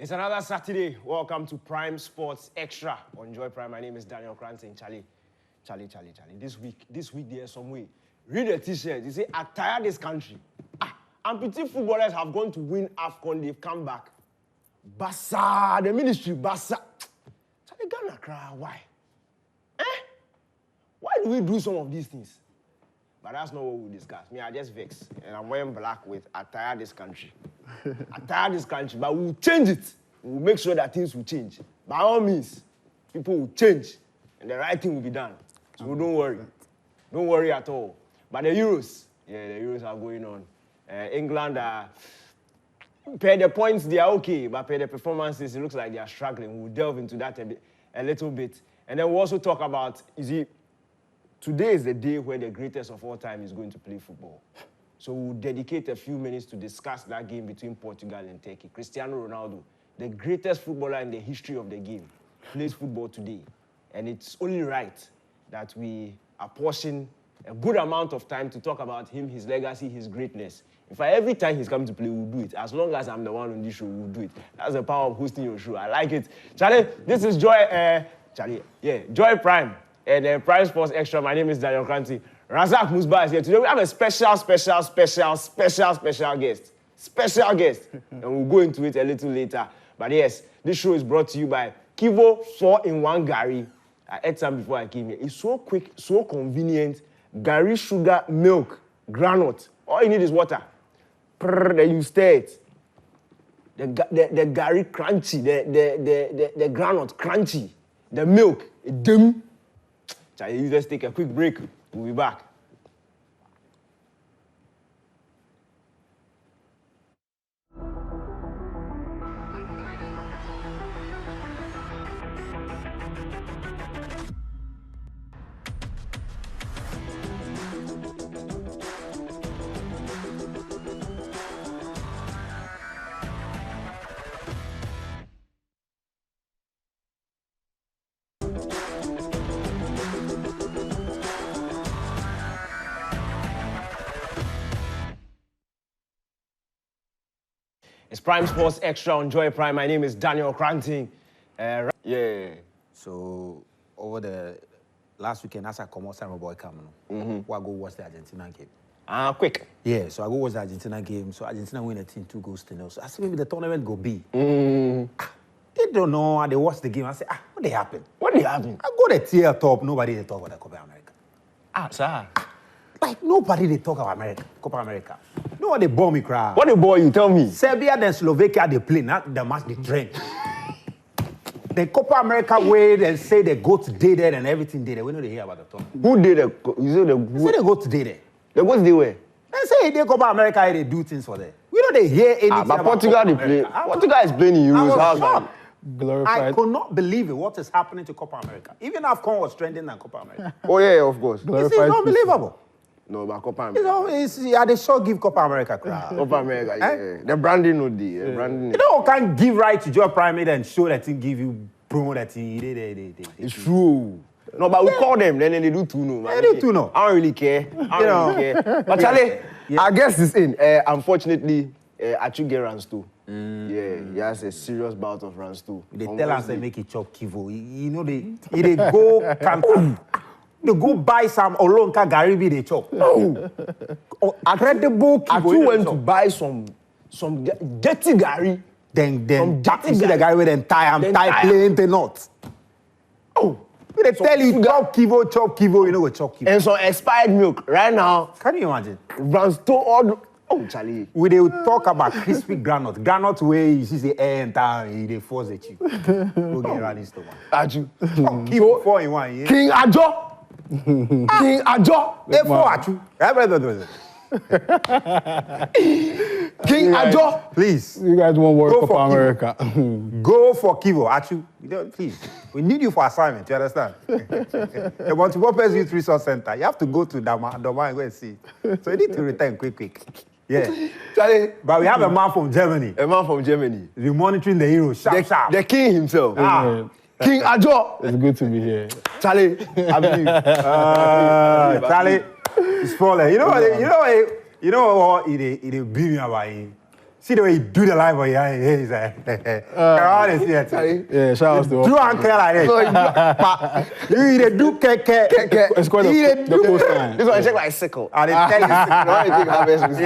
It's another Saturday. Welcome to Prime Sports Extra on Joy Prime. My name is Daniel Cranton. Charlie. This week there's some way. Read the t-shirt. You say, I tired this country. And petite footballers have gone to win AFCON. They've come back. Bassa, the ministry, Bassa. Charlie, Ghana cry. Why? Why do we do some of these things? But that's not what we discuss. Me, I just vex. And I'm wearing black with I tired this country. I tired this country, but we'll change it. We'll make sure that things will change. By all means, people will change. And the right thing will be done. So don't worry. Don't worry at all. But the Euros, the Euros are going on. England are, per the points, they are okay. But per the performances, it looks like they are struggling. We'll delve into that a little bit. And then we'll also talk about, today is the day where the greatest of all time is going to play football. So we'll dedicate a few minutes to discuss that game between Portugal and Turkey. Cristiano Ronaldo, the greatest footballer in the history of the game, plays football today. And it's only right that we apportion a good amount of time to talk about him, his legacy, his greatness. In fact, every time he's come to play, we'll do it. As long as I'm the one on this show, we'll do it. That's the power of hosting your show. I like it. Charlie, this is Joy, Joy Prime. And Prime Sports Extra. My name is Daniel Cranton. Razak Musba is here today. We have a special guest. Special guest. And we'll go into it a little later. But yes, this show is brought to you by Kivo 4-in-1 Gary. I ate some before I came here. It's so quick, so convenient. Gary, sugar, milk, granite. All you need is water. Then you stir it. The Gary crunchy, the granite crunchy, the milk, dim. You just take a quick break. We'll be back. It's Prime Sports Extra on Joy Prime. My name is Daniel Cranton. So, over the last weekend, as I come out, my boy coming. I go watch the Argentina game. Quick. Yeah, so I go watch the Argentina game. So Argentina win a team 2-0. So I said maybe the tournament go be. They don't know. They watch the game. I say, what they happen? What they happen? I go to tier top. Nobody they talk about the Copa America. Sir. Like nobody they talk about America, Copa America. No one they bore me cry. What they bore you? Tell me. Serbia and Slovakia they play, not the match they train. The Copa America way and say the goats did it and everything did it. We know they hear about the tournament. Who did it? You say the goats did it. The goats they were. They say they Copa America they do things for them. We know they hear anything but about Portugal they play. Portugal is playing in Euros. I could not believe it. What is happening to Copa America? Even AFCON was trending than Copa America. Oh yeah, of course. It's unbelievable. No, but Copa America. They sure give Copa America crowd. Copa America, yeah. The branding no dey. You know, can't give right to your primate and show that thing, give you promo that thing. It's true. No, but we call them, then they do too no. They do too no. I don't really care. But Charlie, I guess it's in. Unfortunately, Achu get runs too. Yeah, he has a serious bout of runs too. They tell us they make it chop Kivo. You know, they go Cancun. They go buy some Olonka Garibi they chop. Incredible Kivo. Achu went to buy some dirty Gary. Then you see the guy with them tie plain the nuts. They tell you chop Kivo, you know what chop Kivo. And some expired milk right now. Can you imagine? Runs to all. Charlie. We they talk about crispy granite. Granite where you see the air and time, they force the cheap. Go get around this stomach. Achu. Kivo 4-in-1, yeah. King Ajo. King Ajo. They for Achu. King Ajo. Please. You guys won't work Copa America. Go for Kivo, Achu. Please. We need you for assignment, you understand? The multi-purpose youth resource center. You have to go to Doma and go and see. So you need to return quick. Yeah. Charlie. But we have a man from Germany. A man from Germany. We're monitoring the heroes. Sharp. The king himself. King Ajo. It's good to be here. Charlie, I believe. Charlie, it's falling. You know what? It beat me about him. See the way he do the live, he's like, Yeah, shout out to do uncle like this. You either do keke. It's called the coastline. This one I check my sickle. And they tell you, No, I think harvest was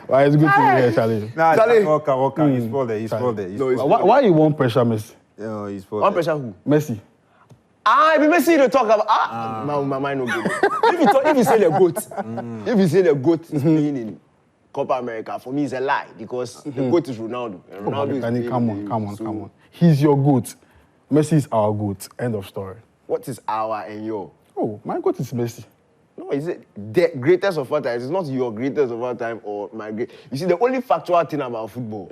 Well, it's good to hear, Charlie. nah, Charlie. walk. He's spoiled it. He's spoiled it. No, it's Why you want pressure, Messi? No, he's spoiled one it. pressure who? Messi. If you see to talk about my mind no good. If you say the goat, if you say the goat is playing in Copa America, for me it's a lie because the goat is Ronaldo. And Ronaldo is playing Come in the on. Euro. So He's your goat. Messi is our goat. End of story. what is our and your? Oh, my goat is Messi. No, is it the greatest of all time? It's not your greatest of all time or my great. You see, the only factual thing about football,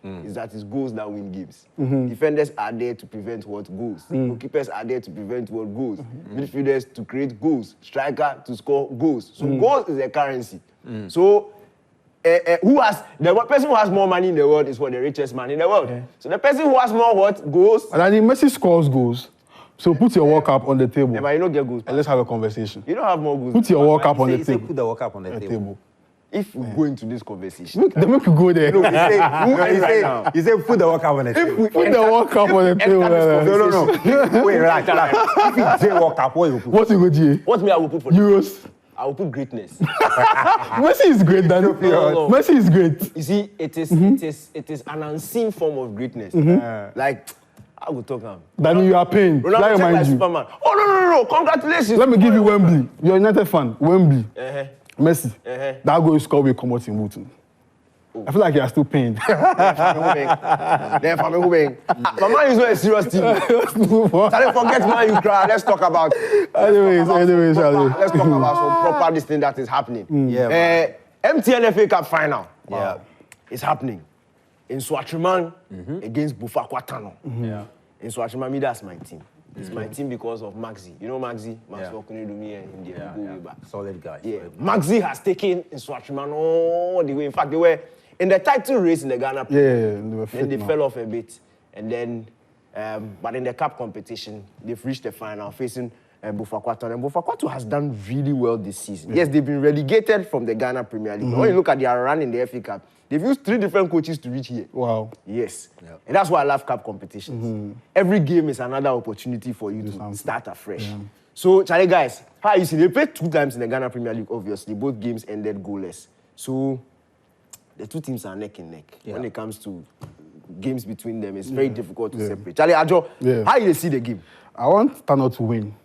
is that it's goals that win games. Defenders are there to prevent what goals. Goalkeepers are there to prevent what goals. Midfielders to create goals. Striker to score goals. So goals is a currency. So the person who has more money in the world is what the richest man in the world. So the person who has more what goals. And I think Messi scores goals. So put your World Cup on the table. Yeah, but you don't get goals. And let's have a conversation. You don't have more goals. Put your World Cup on the He say table. put the World Cup on the table. If we go into this conversation, Then make you go there. He say put the World Cup on the table. Put the World Cup on the table. No. Wait, relax. If you say World Cup, what you put? What you go do? what me I will put for Euros. I will put greatness. Messi is great, Danny. No. Messi is great. You see, it is an unseen form of greatness. Like, I will talk now. Danny, you are paying. Let Ronaldo me check like remind you. Superman. Oh no! Congratulations. Let me give you Wembley. You're a United fan. Wembley. Messi. Uh-huh. That goal is scored with come out in Wooten. I feel like you are still paying. Then for me, Mama is not a serious team. Let's move on. Charlie, forget man, you cry. Let's talk about. Anyways, Charlie. Let's talk about some proper this thing that is happening. Yeah, MTN FA Cup final. Yeah. It's happening in Swatriman against Bufakwa. Yeah. In Swatriman, that's my team. It's my team because of Maxi. You know Maxi? Maxwell Kunidumi and India. Go way back. Solid guy. Yeah. Maxi has taken in Swatriman all the way. In fact, they were in the title race in the Ghana Premier League. They were Then they fit, fell off a bit. And then, but in the cup competition, they've reached the final facing Bufakwa. And Bufakwa has done really well this season. Yes, they've been relegated from the Ghana Premier League. But when you look at their run in the FA Cup, they've used 3 different coaches to reach here. Wow. Yes. And that's why I love cup competitions. Every game is another opportunity for you to start afresh. So, Charlie, guys, how you see? They played 2 times in the Ghana Premier League, obviously. Both games ended goalless. So, the 2 teams are neck and neck. When it comes to games between them, it's very difficult to separate. Charlie, Ajo, how you see the game? I want Tano to win.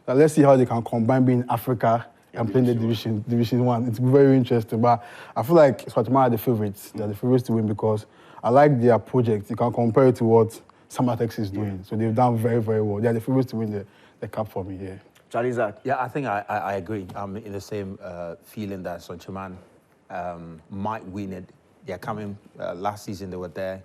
Now, let's see how they can combine being Africa and playing the Division 1. It's very interesting. But I feel like Swatima are the favorites. They're the favorites to win because I like their project. You can compare it to what Outtakes is doing. So they've done very, very well. They're the favorites to win the cup for me, Charlie, Zach? Yeah, I think I agree. I'm in the same feeling that Sonchaman might win it. They're coming, last season they were there,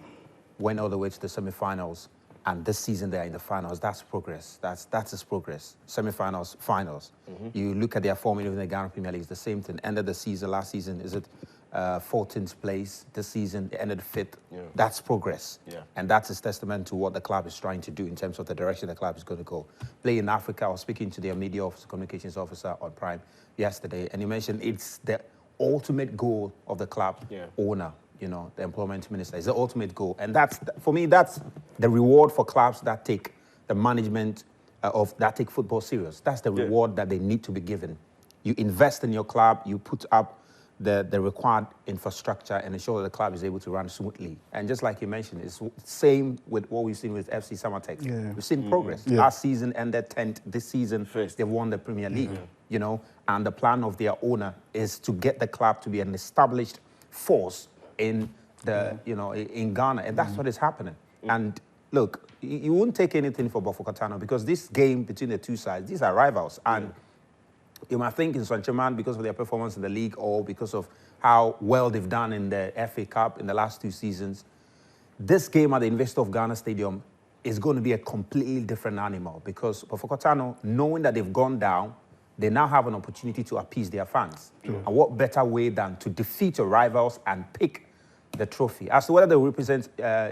went all the way to the semi-finals, and this season they're in the finals. That's progress. That's his progress. Semi-finals, finals. You look at their form in the Ghana Premier League, it's the same thing. Ended the season, last season, is it 14th place? This season, they ended 5th. That's progress. And that's a testament to what the club is trying to do in terms of the direction the club is going to go. Play in Africa. I was speaking to their media officer, communications officer on Prime yesterday, and he mentioned it's the ultimate goal of the club owner. You know, the employment minister is the ultimate goal. And that's, for me, that's the reward for clubs that take the management that take football serious. That's the reward that they need to be given. You invest in your club, you put up the required infrastructure and ensure that the club is able to run smoothly. And just like you mentioned, it's the same with what we've seen with FC Outtakes. We've seen progress. Last season ended 10th. This season, they've won the Premier League, you know, and the plan of their owner is to get the club to be an established force in the, you know, in Ghana, and that's what is happening. And look, you wouldn't take anything for Bafokatano because this game between the 2 sides, these are rivals, and you might think in Swanchaman because of their performance in the league or because of how well they've done in the FA Cup in the last 2 seasons. This game at the University of Ghana Stadium is going to be a completely different animal because Bafokatano, knowing that they've gone down, they now have an opportunity to appease their fans. And what better way than to defeat your rivals and pick the trophy? As to whether they will represent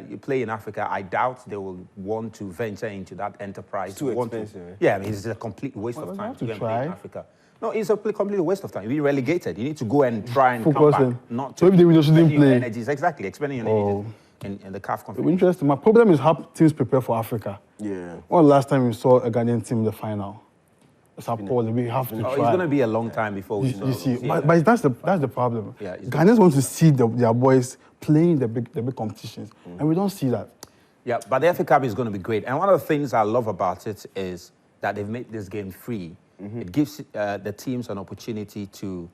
you play in Africa, I doubt they will want to venture into that enterprise. It's too expensive. Yeah, I mean, it's a complete waste of time to go and play in Africa. No, it's a complete waste of time. You're relegated. You need to go and try and Focus come in. back. Not So if they shouldn't expending your play. energies. Exactly, expending your energies in the CAF It'll be conference. interesting. My problem is how teams prepare for Africa. Yeah. When was the last time we saw a Ghanaian team in the final? It's appalling. We have to try. It's going to be a long time before we You see, yeah. but that's the problem. Yeah, it's Ghanaians want to see their boys playing the big competitions, and we don't see that. Yeah, but the FA Cup is going to be great. And one of the things I love about it is that they've made this game free. It gives the teams an opportunity to,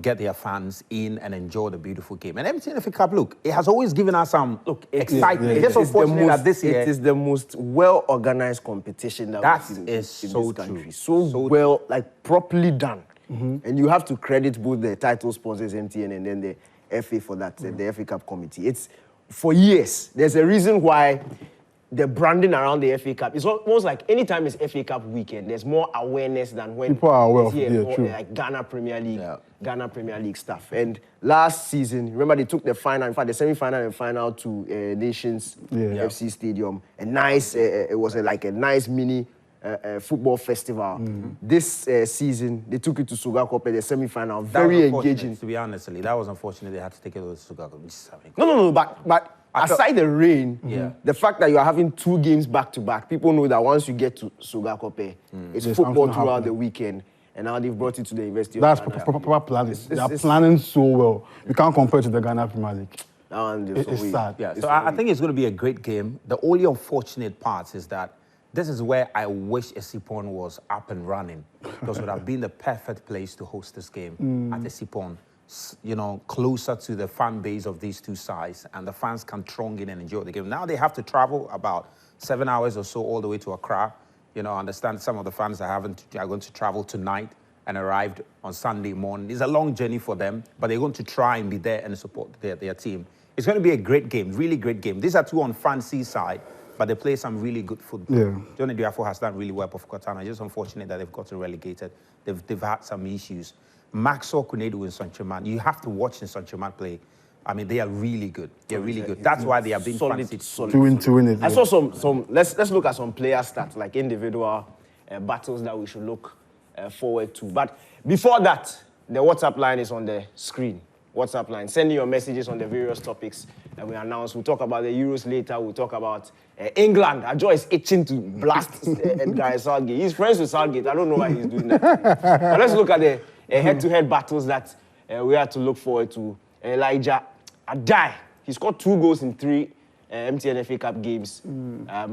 get their fans in and enjoy the beautiful game. And MTN FA Cup, look, it has always given us some excitement. It's just unfortunate that this year... It is the most well-organized competition that we've seen in is so this country. true. So well, like, properly done. And you have to credit both the title sponsors, MTN, and then the FA for that, the FA Cup committee. It's, for years, there's a reason why the branding around the FA Cup, it's almost like anytime it's FA Cup weekend, there's more awareness than when People are aware of it's it, true. like Ghana Premier League stuff. And last season, remember they took the final, in fact the semi-final and final to Nations FC Stadium. A nice, it was like a nice mini football festival. This season, they took it to Sugar Cup at the semi-final. Very engaging. To be honest, that was unfortunate. They had to take it to the Sugar Cup. No, but aside the rain, the fact that you are having 2 games back-to-back, people know that once you get to Sugar Cup, it's football throughout the weekend. And now they've brought it to the University of Ghana. That's proper planning. They are planning so well. You can't compare it to the Ghana Premier League. It's sad. Yeah, so I think it's going to be a great game. The only unfortunate part is that this is where I wish Esipon was up and running, because it would have been the perfect place to host this game at Esipon. Closer to the fan base of these two sides, and the fans can throng in and enjoy the game. Now they have to travel about 7 hours or so all the way to Accra. I understand some of the fans are going to travel tonight and arrived on Sunday morning. It's a long journey for them, but they're going to try and be there and support their team. It's going to be a great game, really great game. These are two on fancy side, but they play some really good football. Yeah. Johnny Diafo has done really well for Kotana. It's just unfortunate that they've gotten relegated. They've had some issues. Maxwell Kunedu and Sanchoman, you have to watch Sanchoman play. I mean, they are really good. They're really good. That's why they are being fancied. To win it. I saw some. Let's look at some player stats, like individual battles that we should look forward to. But before that, the WhatsApp line is on the screen. WhatsApp line. Send in your messages on the various topics that we announce. We'll talk about the Euros later. We'll talk about England. Ajo is itching to blast Edgar Southgate. He's friends with Southgate. I don't know why he's doing that. But let's look at the head-to-head battles that we have to look forward to. Elijah Adai. He scored 2 goals in 3 MTN FA Cup games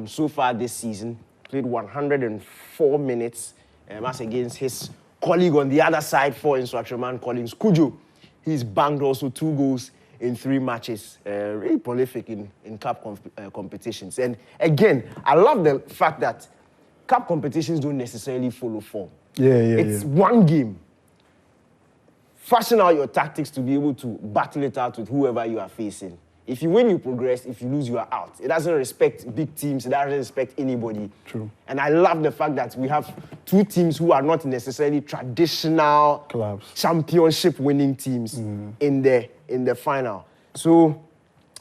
so far this season. Played 104 minutes as against his colleague on the other side for instruction man Collins Kujo. He's banged also 2 goals in 3 matches. Really prolific in cup competitions. And again, I love the fact that cup competitions don't necessarily follow form. It's one game. Fashion out your tactics to be able to battle it out with whoever you are facing. If you win, you progress. If you lose, you are out. It doesn't respect big teams. It doesn't respect anybody. True. And I love the fact that we have 2 teams who are not necessarily traditional clubs, championship-winning teams in the final. So,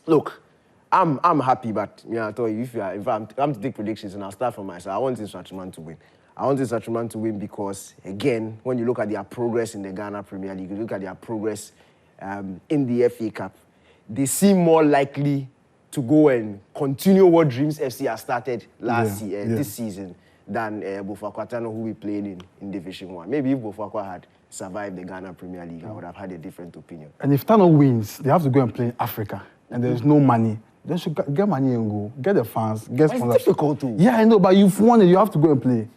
look, I'm happy, but I told you, if I'm to take predictions, and I'll start from myself, I want Instruction to win. I want Instruction to win because, again, when you look at their progress in the Ghana Premier League, you look at their progress in the FA Cup, they seem more likely to go and continue what Dreams FC has started this season than Bofakwatano, who we played in Division 1. Maybe if Bofakwa had survived the Ghana Premier League, I would have had a different opinion. And if Tano wins, they have to go and play in Africa, and there's no money. They should get money and go. Get the fans, get sponsors. It's difficult too. Yeah, I know, but you've won it, you have to go and play.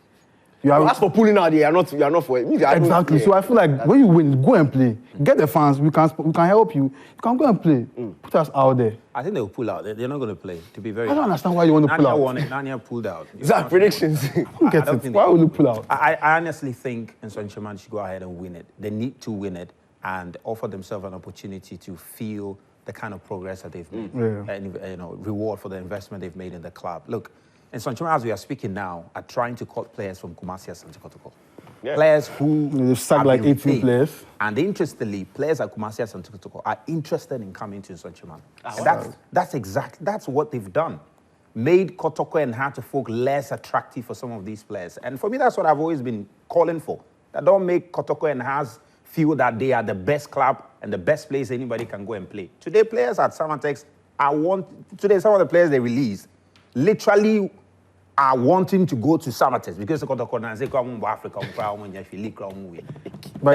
As for pulling out, you are not for it. Exactly. So I feel like when you win, go and play. Get the fans. We can help you. You can go and play. Put us out there. I think they will pull out. They're not going to play. To be very. I don't understand why you want to pull out. Nanya pulled out. Zach, predictions. Why would you pull out? I honestly think Nsontchimane should go ahead and win it. They need to win it and offer themselves an opportunity to feel the kind of progress that they've made, and reward for the investment they've made in the club. Look. And Nsontchimane, as we are speaking now, are trying to cut players from Kumasi and Asante Kotoko. Players who they've sacked like 18 players. And interestingly, players at Kumasi and Asante Kotoko are interested in coming to Nsontchimane. That's what they've done. Made Kotoko and Heart-of-Folk less attractive for some of these players. And for me, that's what I've always been calling for. that don't make Kotoko and Haas feel that they are the best club and the best place anybody can go and play. Today, players at Outtakes today some of the players they released literally are wanting to go to Outtakes because Kotoko and say, come to Africa, the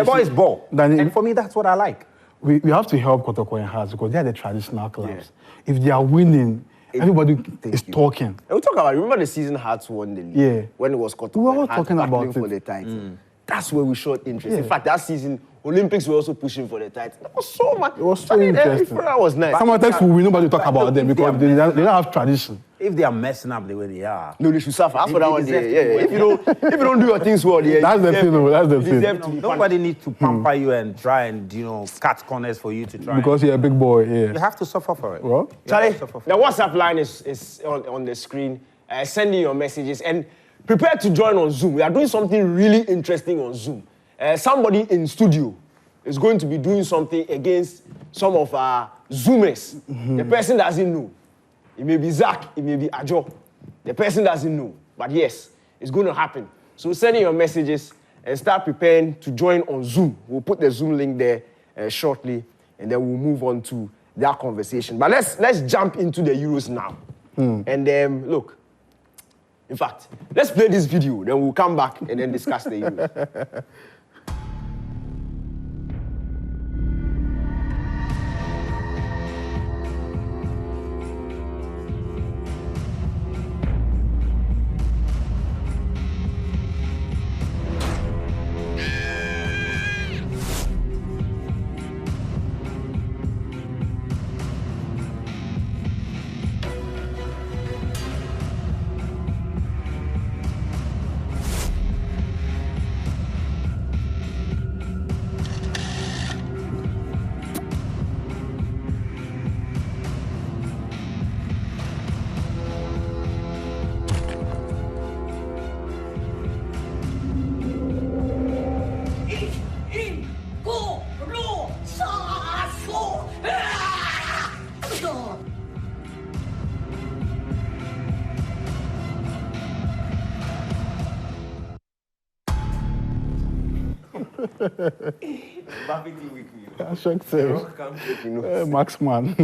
boys ball. And for me, that's what I like. We have to help Kotoko and Haas because they are the traditional clubs. Yeah. If they are winning, everybody is talking. And we talk about, remember the season Hearts won the league? Yeah. When it was Kotoko we were all and Hearts talking about for the title. That's where we showed interest. In fact, that season, Olympics were also pushing for the title. That was so much. It was so interesting. That was nice. Outtakes will win, nobody talk about them because they don't have tradition. If they are messing up the way they are. No, they should suffer. After that one day, yeah. If you don't do your things well, yeah. That's the thing, though. That's the thing. Nobody needs to pamper you and try and, cut corners for you to try. Because you're a big boy, yeah. You have to suffer for it. Well, Charlie, the WhatsApp line is on the screen. Send in your messages and prepare to join on Zoom. We are doing something really interesting on Zoom. Somebody in studio is going to be doing something against some of our Zoomers. The person doesn't know. It may be Zach, it may be Ajo. The person doesn't know. But yes, it's going to happen. So send in your messages and start preparing to join on Zoom. We'll put the Zoom link there shortly, and then we'll move on to that conversation. But let's jump into the Euros now. And look, in fact, let's play this video, then we'll come back and then discuss the Euros. Maxman.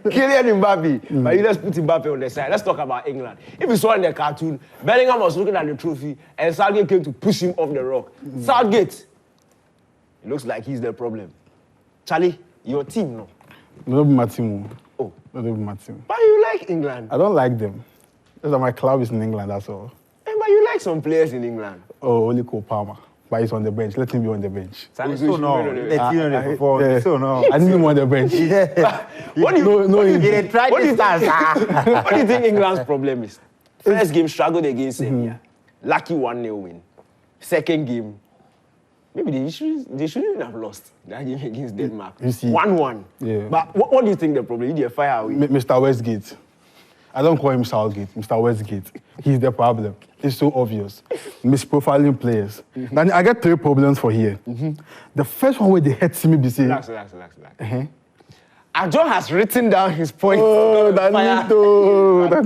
Kylian Mbappe. But let's put Mbappe on the side. Let's talk about England. If you saw in the cartoon, Bellingham was looking at the trophy and Southgate came to push him off the rock. Southgate, it looks like he's the problem. Charlie, your team, no? Not my team. Oh. Not my team. But you like England? I don't like them. Just that my club is in England, that's all. But you like some players in England? Oh, only Cole Palmer. But he's on the bench. Let him be on the bench. So no. I didn't even on the bench. What do you think England's problem is? First game struggled against Serbia. Lucky 1-0 win. Second game, maybe they shouldn't have lost that game against Denmark. 1-1. Yeah. But what do you think the problem is? You fire away. Mr. Westgate. I don't call him Southgate, Mr. Westgate. He's the problem. It's so obvious. Misprofiling players. Then I get 3 problems for here. The first one where they hurt me, be saying. Relax. Ajo has written down his point. Oh, that's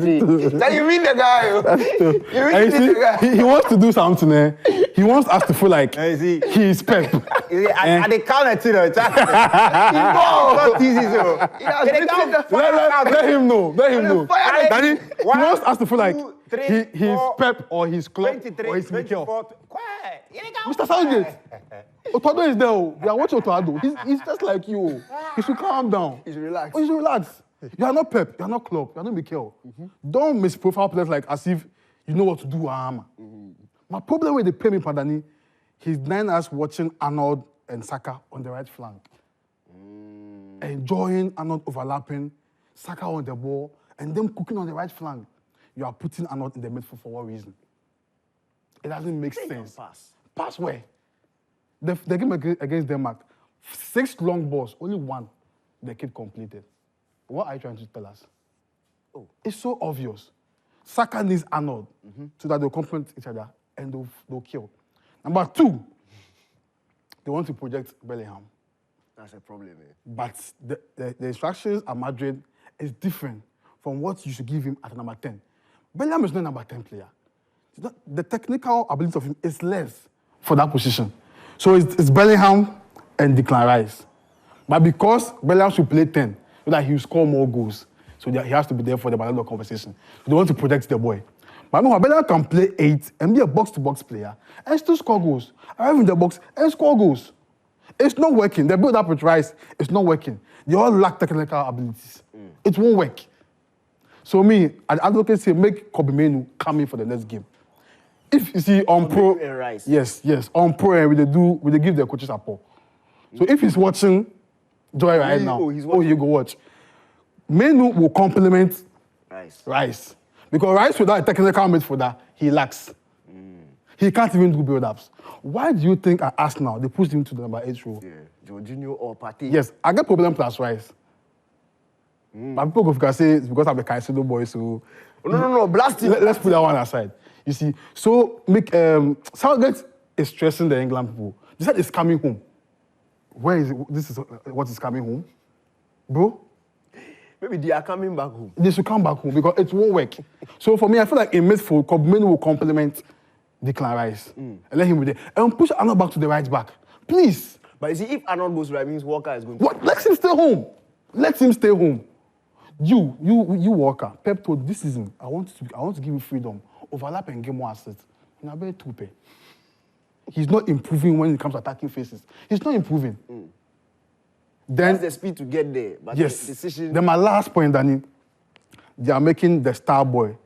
it. That you mean the guy. You mean the guy. He wants to do something. He wants us to feel like he's Pep. And they count it, Not easy, so. Let him know. Danny, he wants us to feel like he's Pep or he's Klopp or he's Mikel. Mr. Southgate. Otoado is there. We are watching Otoado. He's just like you. He should calm down. He should relax. Oh, he should relax. You are not Pep. You are not Klopp. You are not Mikel. Don't misprofile players like as if you know what to do. My problem with the pay me, Padani, he's denying us watching Arnold and Saka on the right flank. Enjoying Arnold overlapping, Saka on the ball, and them cooking on the right flank. You are putting Arnold in the midfield for what reason? It doesn't make sense. Pass where? The game against Denmark, 6 long balls, only 1 the kid completed. What are you trying to tell us? It's so obvious. Saka needs Arnold so that they'll complement each other and they'll kill. Number 2, they want to project Bellingham. That's a problem, eh? But the instructions at Madrid is different from what you should give him at number 10. Bellingham is not a number 10 player. The technical ability of him is less. for that position. So it's Bellingham and Declan Rice. But because Bellingham should play 10, so that he will score more goals, so that he has to be there for the Ballon d'Or conversation. They want to protect the boy. But I mean, Bellingham can play 8 and be a box-to-box player and still score goals. Arrive in the box and score goals. It's not working. They build up with Rice. It's not working. They all lack technical abilities. It won't work. So me, I'd advocate say make Kobe Mainoo come in for the next game. If you see on Pro, and Rice. yes, on Pro, we they give their coaches support. So if he's watching Joy right now, you go watch. Mainoo will complement Rice. Because Rice without a technical midfielder, he lacks. He can't even do build-ups. Why do you think at Arsenal they pushed him to the number 8 role? Yeah, Jorginho or Partey. Yes, I get problem plus Rice. But people can say it's because I'm a Caicedo boy, so... No, blast him. Let's put that one aside. You see, so Southgate is stressing the England people. They said it's coming home. Where is it? This is what is coming home? Bro? Maybe they are coming back home. They should come back home because it won't work. So for me, I feel like in midfield, Mainoo will complement Declan Rice and let him be there. And push Arnold back to the right back. Please. But you see, if Arnold goes right, means Walker is going to... What? Let him stay home. Let him stay home. You Walker, Pep told this season, I want to give you freedom. Overlap and get more assets. You're not very tupe. He's not improving when it comes to attacking faces. He's not improving. Then that's the speed to get there. But yes. The decision... Then my last point, Danny, they are making the star boy,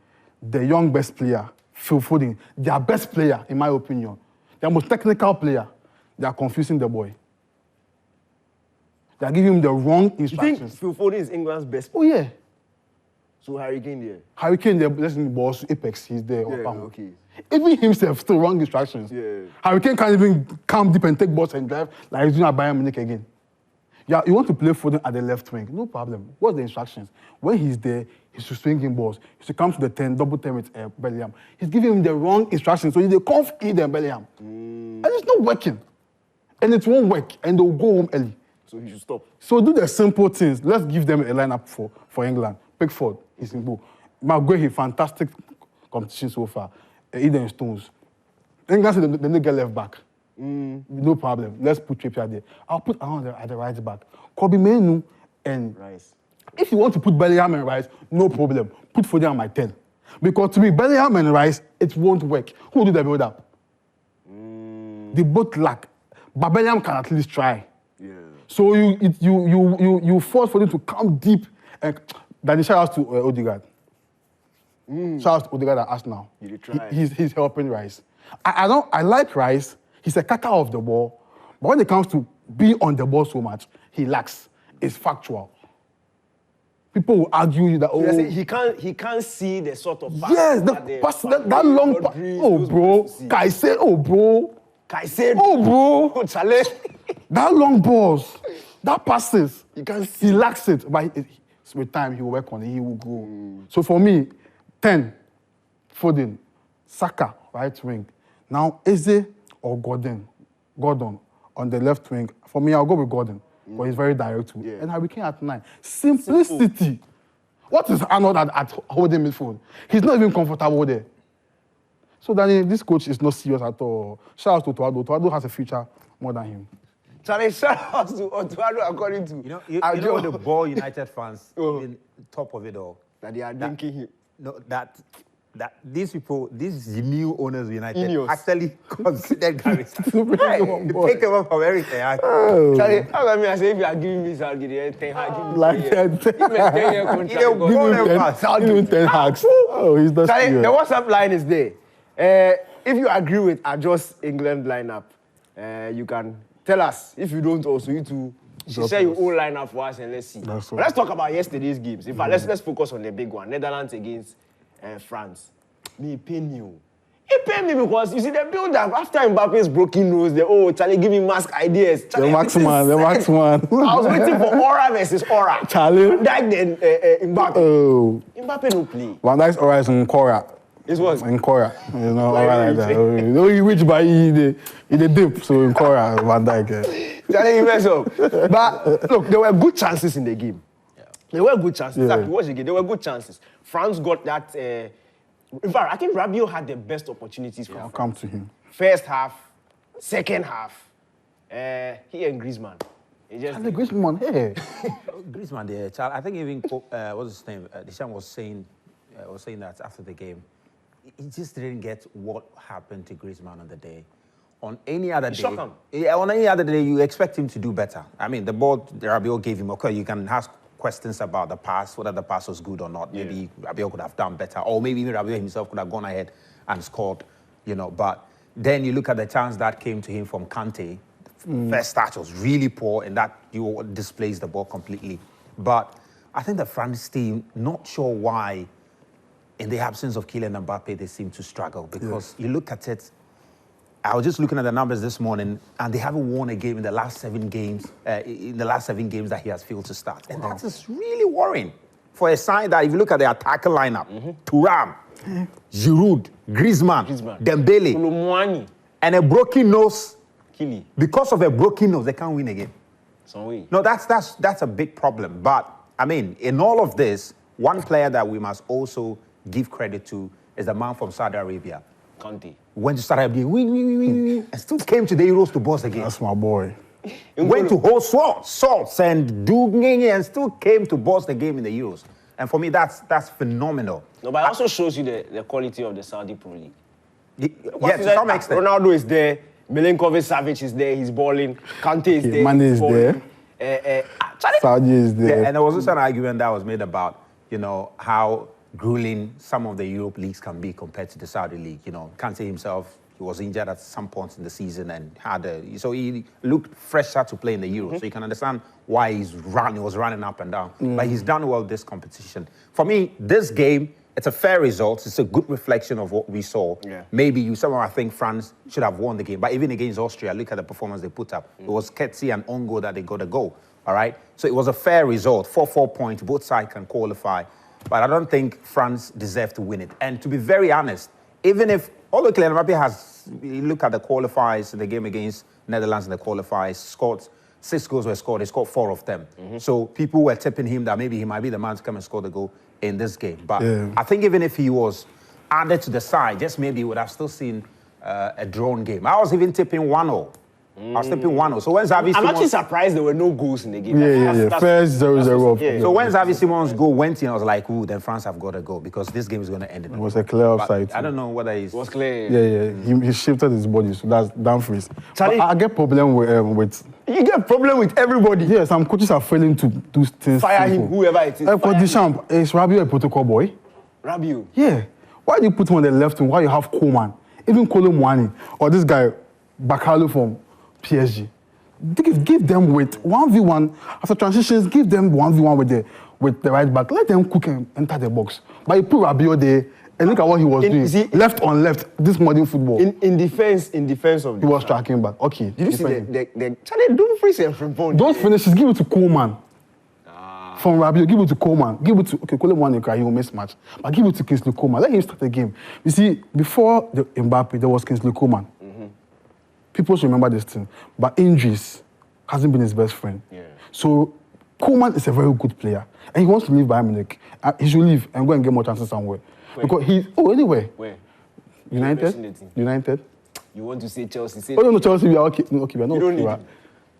the young best player, Phil Foden, their best player, in my opinion. Their most technical player. They are confusing the boy. They are giving him the wrong instructions. You think Phil Foden is England's best player? Oh, yeah. So Harry Kane there? Harry Kane there, that's in the boss, Apex, he's there. Yeah, okay. Even himself, still wrong instructions. Yeah. Harry Kane can't even come deep and take balls and drive like he's doing at Bayern Munich again. Yeah, you want to play Foden at the left wing, no problem. What's the instructions? When he's there, he should swing in balls. He should come to the 10, double 10 with Bellingham. He's giving him the wrong instructions, so they can't feed them Bellingham. And it's not working. And it won't work, and they'll go home early. So he should stop. So do the simple things. Let's give them a lineup for England. Pickford, he's in goal. Maguire, fantastic competition so far. Eden Stones. England said they need to get left back. No problem. Let's put Trippier there. I'll put Arnold at the right back. Kobe Mainoo and Rice. If you want to put Bellingham and Rice, no problem. Put Foden on my 10. Because to me, Bellingham and Rice, it won't work. Who will do the build-up? They both lack. But Bellingham can at least try. Yeah. So you force Foden to come deep. And then shout out to Odegaard. Shout out to Odegaard at Arsenal. He's helping Rice. I like Rice. He's a cutter of the ball. But when it comes to being on the ball so much, he lacks. It's factual. People will argue that he can't see the sort of pass. Yes, that long pass. Oh, bro. Caicedo. Oh, bro. That long balls, that passes. He lacks it, but with time he will work on it. He will grow. So for me, 10, Foden, Saka, right wing. Now Eze or Gordon on the left wing. For me, I'll go with Gordon. But he's very direct. Yeah. And Harry Kane at 9. Simplicity. Simple. What is Arnold at holding midfield? He's not even comfortable there. So Danny, this coach is not serious at all. Shout out to Tuado. Tuado has a future more than him. Charlie, shout out to Tuado according to... You know the Ball United fans, in top of it all. That they are dinking him. No, that these people, these new owners of United, actually considered Gary. They picked him up from everything. Charlie, how about me? I say if you are giving me salary, 10 hacks. Like 10-year contract. Give him 10 hacks. Oh, he's not Charlie, the WhatsApp line is there. If you agree with Adjust England lineup, you can tell us. If you don't also, you too. Share your own lineup for us and let's see. But let's talk about yesterday's games. In fact, let's focus on the big one. Netherlands against France. Me pain you. It pained me because you see the build-up after Mbappe's broken nose. Charlie, give me mask ideas. Charlie, the max man. I was waiting for Aura versus Aura. Charlie. Van Dijk then Mbappe. Oh. Mbappe no play. Van Dijk's Aura is in Cora. It was in Cora. You know, Aura like that. You know, he reached by in the dip. So in Cora, Van Dijk. Charlie, you mess up. But look, there were good chances in the game. Yeah. There were good chances. Exactly. Watch the game. There were good chances. France got that. In fact, I think Rabiot had the best opportunities for France. I'll come to him. First half, Second half, he and Griezmann. And the Griezmann, hey. Griezmann, there, Charles. I think even what's his name? Deschamps was saying that after the game, he just didn't get what happened to Griezmann on the day. On any other day, on any other day, you expect him to do better. I mean, the ball Rabiot gave him. Okay, you can ask questions about the pass, whether the pass was good or not. Yeah. Maybe Rabiot could have done better, or maybe even Rabiot himself could have gone ahead and scored. You know, but then you look at the chance that came to him from Kante. First touch was really poor, and that you displays the ball completely. But I think the France team, not sure why, in the absence of Kylian Mbappe, they seem to struggle because you look at it. I was just looking at the numbers this morning, and they haven't won a game in the last 7 games. In the last 7 games that he has failed to start, and that is really worrying for a side that, if you look at the attacker lineup, Thuram, Giroud, Griezmann, Dembele, Colomwani, and a broken nose. Kili. Because of a broken nose, they can't win again. Some way. No, that's a big problem. But I mean, in all of this, one player that we must also give credit to is the man from Saudi Arabia. Kante. Went to Saudi Arabia, win, and still came to the Euros to boss again. That's my boy. Went to hold salts and and still came to boss the game in the Euros. And for me, that's phenomenal. No, but it also shows you the quality of the Saudi Pro League. Yeah, to some extent. Ronaldo is there. Milinkovic-Savic is there. He's balling. Kante is there. Mane is there. Saudi is there. Yeah, and there was also an argument that was made about, you know, how grueling some of the Europe leagues can be compared to the Saudi league. You know, Kante himself, he was injured at some points in the season and so he looked fresher to play in the Euros. So you can understand why he was running up and down. But he's done well this competition. For me, this game, it's a fair result. It's a good reflection of what we saw. Yeah. Maybe I think France should have won the game. But even against Austria, look at the performance they put up. It was Ketsi and Ongo that they got a goal. All right? So it was a fair result. 4 points. Both sides can qualify. But I don't think France deserved to win it. And to be very honest, even if, although Kylian Mbappe has, you look at the qualifiers in the game against Netherlands in the qualifiers, scored 6 goals were scored. He scored 4 of them. So people were tipping him that maybe he might be the man to come and score the goal in this game. But I think even if he was added to the side, just maybe would have still seen a drawn game. I was even tipping 1-0. I was tipping 1-0. So when Xavi I'm actually surprised there were no goals in the game. First 0-0. So when Xavi Simon's goal went in, I was like, ooh, then France have got to go because this game is going to end in a It was a clear offside. I don't know whether It was clear. He shifted his body, so that's Dumfries. But I get problem with. You get problem with everybody. Yeah, some coaches are failing to do things. Fire him, whoever it is. For Deschamps, is Rabiot a protocol boy? Rabiot. Yeah. Why do you put him on the left wing? Why you have Koeman? Even Colomwani or this guy Bakalo from PSG. Give them with 1v1 after transitions. Give them 1v1 with the right back. Let them cook and enter the box. But you put Rabiot there and look at what he was doing. Left on left. This modern football. In defense of. He was tracking back. Okay. Did you see the Charlie? Don't freeze and Frimpong. Those finishes. Give it to Koeman. From Rabiot, give it to Koeman. Give it to Colomwani. He will mismatch. But give it to Kingsley Coman. Let him start the game. You see, before the Mbappe, there was Kingsley Coman. People should remember this thing. But injuries hasn't been his best friend. Yeah. So Koeman is a very good player. And he wants to leave Bayern Munich. He should leave and go and get more chances somewhere. Where? Because anywhere. Where? United. You want to say Chelsea? No, Chelsea, we are okay. No, okay, we are not you don't okay. Need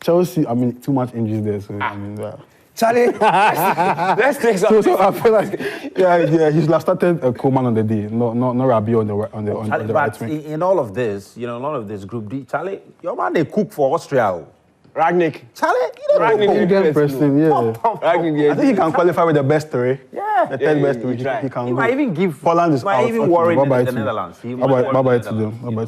Chelsea, I mean, too much injuries there. So, I mean, Charlie, let's take some. So I feel like, he should have started Koeman on the day, not Rabiot on the right wing. In all of this, a lot of this group D, Charlie, your man they cook for Austria. Ragnick. Charlie, you don't know. Ragnick, I think he can qualify with the best 3. Yeah. The 10 best 3. He can go. Might even give. Holland is out. Even worry the Netherlands. Bye-bye to them.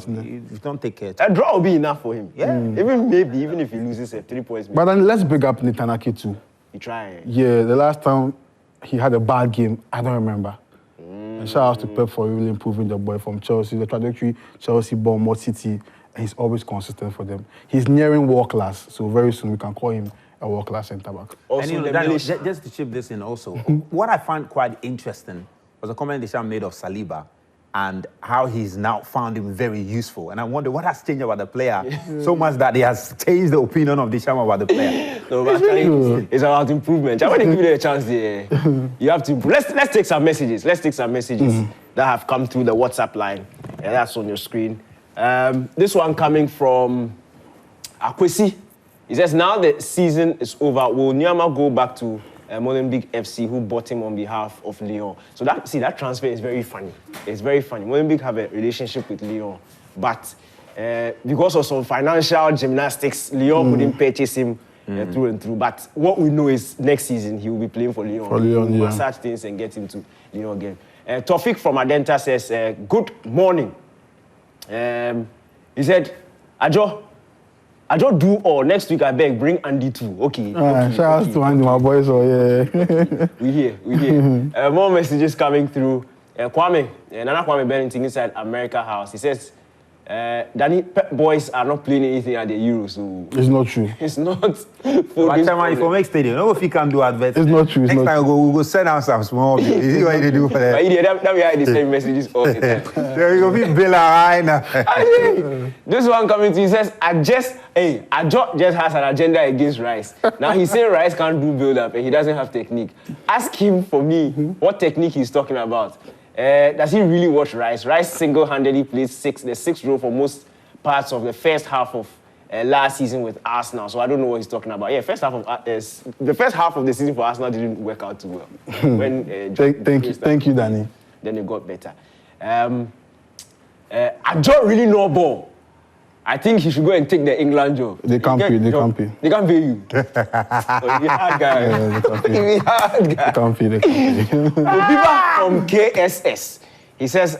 If don't take care. A draw will be enough for him. Yeah. Even if he loses 3 points. But then let's big up Nitanaki too. He tried. Yeah, the last time he had a bad game, I don't remember. And shout out to Pep for really improving the boy from Chelsea. The trajectory, Chelsea, Bournemouth, City, and he's always consistent for them. He's nearing world class, so very soon we can call him a world class centre back. Also, Daniel, just to chip this in also, what I find quite interesting was a comment Deschamps made of Saliba and how he's now found him very useful. And I wonder what has changed about the player so much that he has changed the opinion of Deschamps about the player. No, but it's about improvement. I want to give you a chance there. You have to improve. Let's take some messages. That have come through the WhatsApp line. And that's on your screen. This one coming from Akwesi. He says, now the season is over, will Nyama go back to Molenbeek FC, who bought him on behalf of Lyon? So that transfer is very funny. It's very funny. Molenbeek have a relationship with Lyon, but because of some financial gymnastics, Lyon couldn't purchase him through and through. But what we know is next season he will be playing for Lyon. Lyon, yeah. Massage things and get him to Lyon again. Tofik from Adenta says, good morning. He said, Ajo do all. Next week I beg, bring Andy too. Okay. Shout out to Andy, my boys. Oh yeah. we hear. More messages coming through. Kwame, Nana Kwame Bennington inside America House. He says, Danny, Pep boys are not playing anything at the Euros. So It's not true. it's not. But Chairman, if you make stadium, no, if you can do adverts. It's not true. It's Next not time we'll go send out some small. You see what they do for that? That we had the same messages all the time. There you go, be Bella right now. This one coming to, he says, Ajo just has an agenda against Rice. Now he's saying Rice can't do build-up and he doesn't have technique. Ask him for me what technique he's talking about. Does he really watch Rice? Rice single-handedly plays the sixth row for most parts of the first half of last season with Arsenal. So I don't know what he's talking about. Yeah, the first half of the season for Arsenal didn't work out too well. When Thank you, Danny. Then it got better. Ajo really know ball. I think he should go and take the England job. They can't pay. They can't pay you. Oh, you hard guy. Yeah, they can't pay. People from KSS. He says,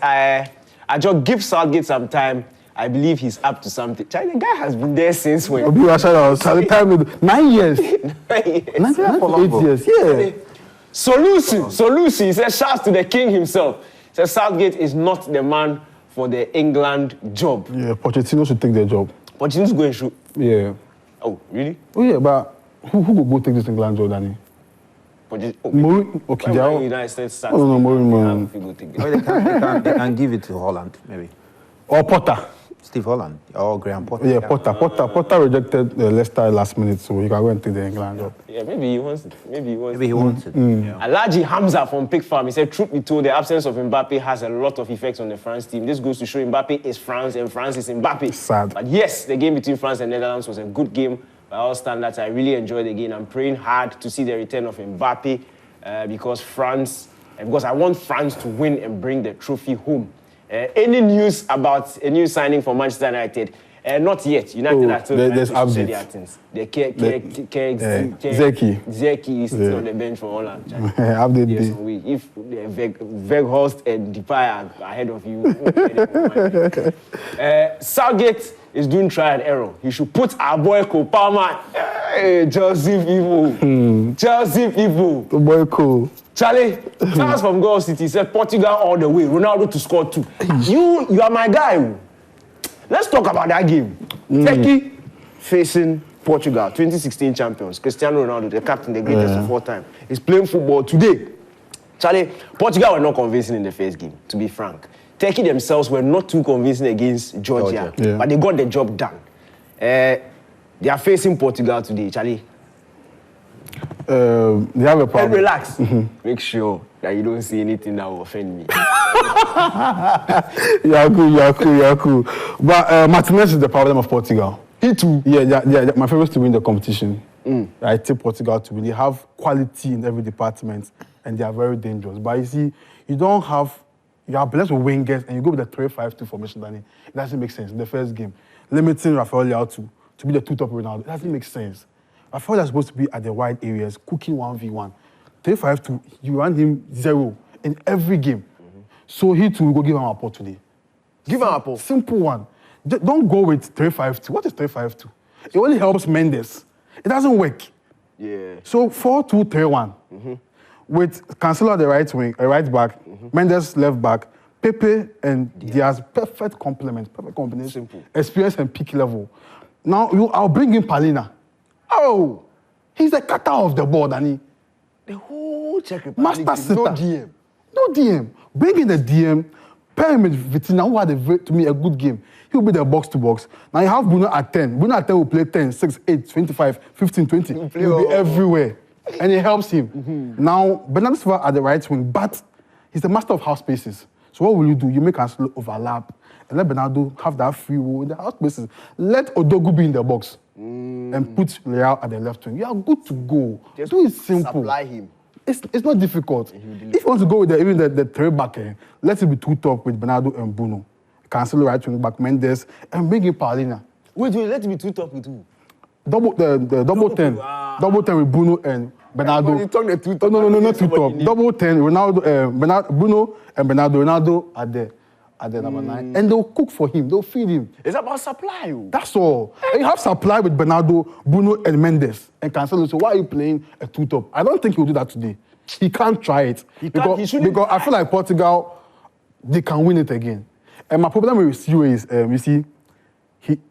Ajo, give Southgate some time. I believe he's up to something. The guy has been there since when? 9 years. 8 years. Yeah. Solusi. He says, shouts to the king himself. He says, Southgate is not the man for the England job. Yeah, Pochettino should take their job. Pochettino's going to shoot. Yeah. Oh, really? Oh yeah, but who will go take this England job, Danny? Mourinho. Okay, United States starts. No, Mourinho. They can give it to Holland, maybe. Or Potter. Steve Holland or Graham Potter. Yeah, Potter rejected Leicester last minute, so he can go and take the England job. Yeah, maybe he wants it. Maybe he wants it. Yeah. Alaji Hamza from Pig Farm, he said, truth be told, the absence of Mbappe has a lot of effects on the France team. This goes to show Mbappe is France and France is Mbappe. Sad. But yes, the game between France and Netherlands was a good game by all standards. I really enjoyed the game. I'm praying hard to see the return of Mbappe because I want France to win and bring the trophy home. Any news about a new signing for Manchester United? Not yet. United are still there's updates. Zeki is still on the bench for Holland. Update. If Weghorst and Depay are ahead of you, Southgate is doing trial and error. He should put our boy Kopama. Hey, Chelsea people. Chelsea people. Boy Cole. Charlie, Charles from Goal City said Portugal all the way. Ronaldo to score 2. You are my guy. Let's talk about that game. Turkey facing Portugal, 2016 champions. Cristiano Ronaldo, the captain, the greatest of all time, is playing football today. Charlie, Portugal were not convincing in the first game, to be frank. Turkey themselves were not too convincing against Georgia. But they got the job done. They are facing Portugal today, Charlie. They have a problem. And relax. Make sure that you don't see anything that will offend me. You're cool. But Martinez is the problem of Portugal. He too. Yeah, my favorites to win the competition. I take Portugal to win. They have quality in every department, and they are very dangerous. But you see, you are blessed with wingers, and you go with the 3-5-2 formation, Danny. It doesn't make sense in the first game. Limiting Rafael Leao to be the two top Ronaldo, it doesn't make sense. Rafael is supposed to be at the wide areas, cooking 1v1. 3-5-2, you run him 0 in every game. So he too will go give him a pot today. Give him a pot. Simple one. Don't go with 3-5-2. What is 3-5-2? It only helps Mendes. It doesn't work. Yeah. So 4-2-3-1. With Cancelo at the right wing, right back, Mendes left back, Pepe and Diaz, perfect complement, perfect combination. Simple. Experience and peak level. Now I'll bring in Palina. Oh, he's the cutter of the ball, Danny. The whole Czech Republic. Master sitter. No DM. No DM. Bring in the DM. Pair him with Vitina, who had to me a good game. He'll be the box-to-box. Now you have Bruno at 10. Bruno at 10 will play 10, 6, 8, 25, 15, 20. He'll be everywhere. And it helps him. Now, Bernardo Silva at the right wing, but he's the master of half spaces. So what will you do? You make Cancelo overlap and let Bernardo have that free will in the out spaces. Let Odogu be in the box and put Leao at the left wing. You are good to go. Just do it simple. Supply him. It's not difficult. If you want to go with even the three back, let it be two top with Bernardo and Bruno. Cancelo right wing back, Mendes, and bring in Paulina. Wait, let it be two top with who? Double 10. Double 10 with Bruno and Bernardo. You talk the two top. No, not two top. Double 10, Ronaldo, Bruno and Bernardo. Ronaldo are there number 9. And they'll cook for him. They'll feed him. It's about supply. Oh. That's all. And you have supply with Bernardo, Bruno and Mendes and Cancelo. So why are you playing a two top? I don't think he'll do that today. He can't try it. Because I feel like Portugal, they can win it again. And my problem with you is, you see,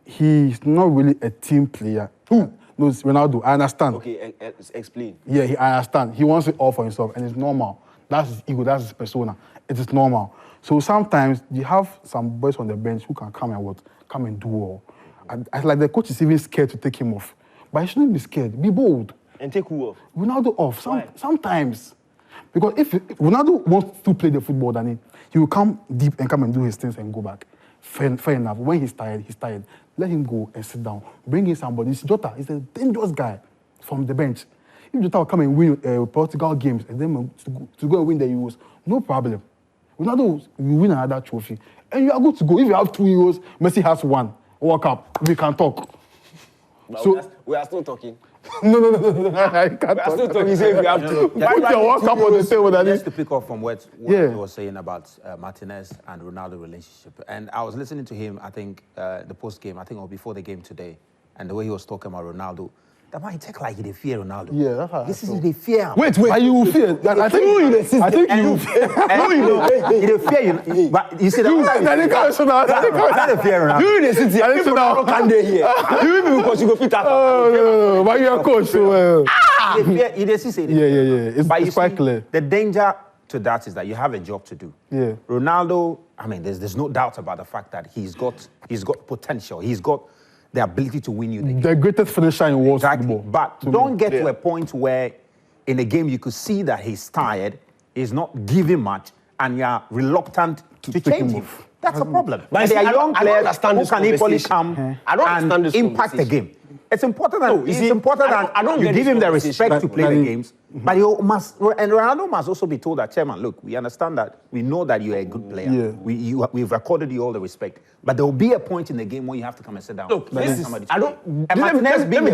he's not really a team player. Who? No, it's Ronaldo. I understand. Okay, explain. Yeah, I understand. He wants it all for himself, and it's normal. That's his ego, that's his persona. It is normal. So sometimes you have some boys on the bench who can come and do all. I like the coach is even scared to take him off. But he shouldn't be scared. Be bold. And take who off? Ronaldo off. Sometimes. Because if Ronaldo wants to play the football, then he will come deep and come and do his things and go back. Fair enough. When he's tired, he's tired. Let him go and sit down. Bring in somebody. It's Jota. He's a dangerous guy from the bench. If Jota will come and win Portugal games and then to go and win the Euros, no problem. Ronaldo will win another trophy. And you are good to go. If you have 2 Euros, Messi has 1. World Cup. We can talk. But so we are still talking. No. I can't talk. We are still talking. Say we have to. Put your World Cup on the table. Just to pick up from what he was saying about Martinez and Ronaldo relationship. And I was listening to him, I think, the post-game, or before the game today, and the way he was talking about Ronaldo. That man, he take like he fear Ronaldo. Yeah, that's how this is the fear. Wait. Are you fear? I think you fear. He fear you. But you see that. I don't fear Ronaldo. You in the city. I think now can they here? You because you go fit out. No. But you're a coach, so he does say Yeah. It's quite clear. The danger to that is that you have a job to do. Yeah. Ronaldo, I mean, there's no doubt about the fact that he's got potential. He's got the ability to win you the game. The greatest finisher in world football. But don't get to a point where in a game you could see that he's tired, he's not giving much, and you're reluctant to change him. That's a problem. But there are young players who can equally come and impact the game. It's important that you give him the respect to play the games, but you must, and Ronaldo must also be told that, Chairman, look, we understand that, we know that you're a good player. Yeah. We've accorded you all the respect, but there will be a point in the game where you have to come and sit down. Look, let me